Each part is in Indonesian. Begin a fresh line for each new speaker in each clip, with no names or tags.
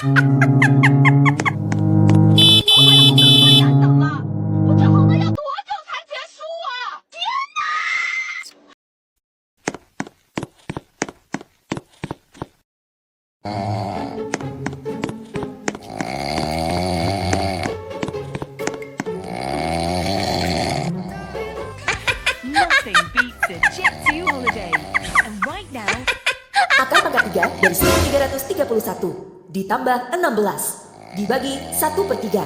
等了，我这猴子要多久才结束啊？天
Nothing beats a Jet2 holiday. And right now,
Akar pangkat 3 dari 1331 ditambah 16 dibagi 1/3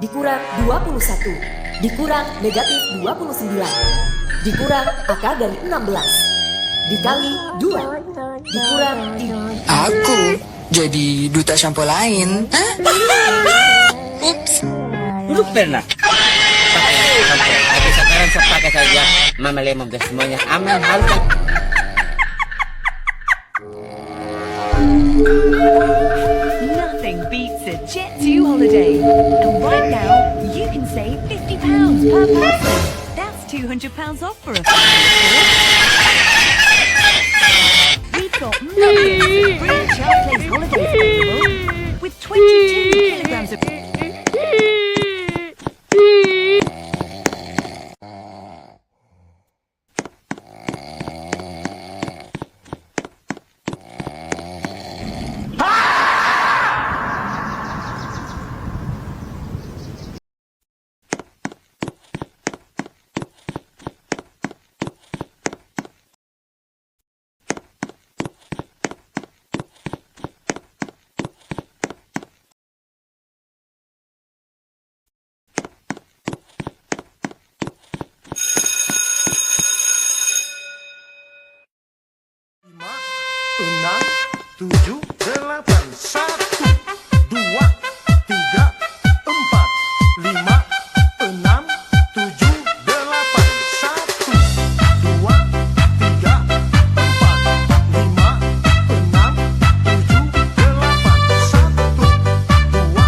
dikurang 21 dikurang negatif 29 dikurang akar dari 16 dikali 2 dikurang 3.
Aku jadi duta shampoo lain. Hah? Ups.
Duduk pernah. Tapi sekarang saya pakai saja Mama Lemon dan semuanya aman halus.
nothing beats a Jet2 holiday. And right now, you can save £50 per person. That's £200 off for a family. We've got millions of free child place holidays available with 22 kilograms of...
Enam, tujuh, delapan, satu, dua, tiga, empat, lima, enam, tujuh, delapan, satu, dua, tiga, empat, lima, enam, tujuh, delapan, satu, dua,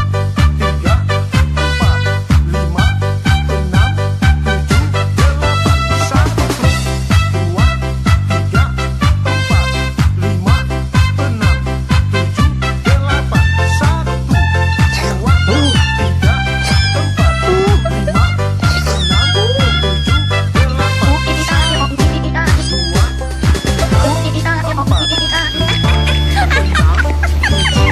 tiga, empat, lima, enam, tujuh, delapan, satu, dua, tiga, empat, lima, enam, tujuh, delapan, satu, dua, tiga, empat, lima, enam, tujuh,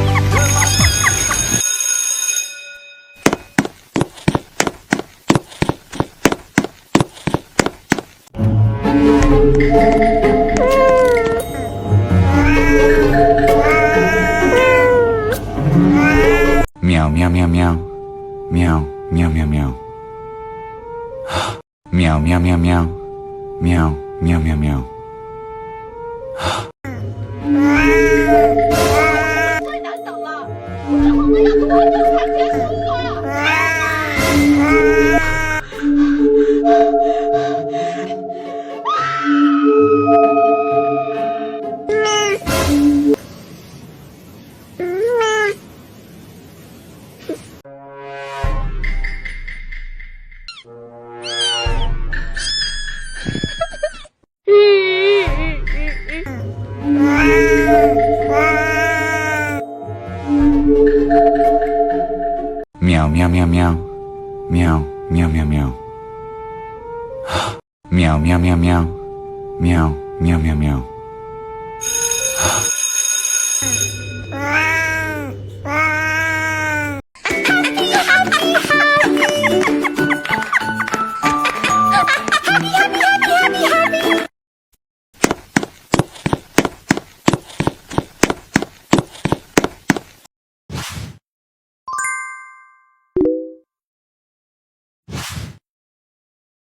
Meow meow meow meow. Meow meow meow meow. Meow meow meow meow. Meow meow meow meow.
太难等了，我这猴子要多久才结束
Meow meow meow meow. Meow meow meow meow. Meow meow meow meow. Meow meow meow meow.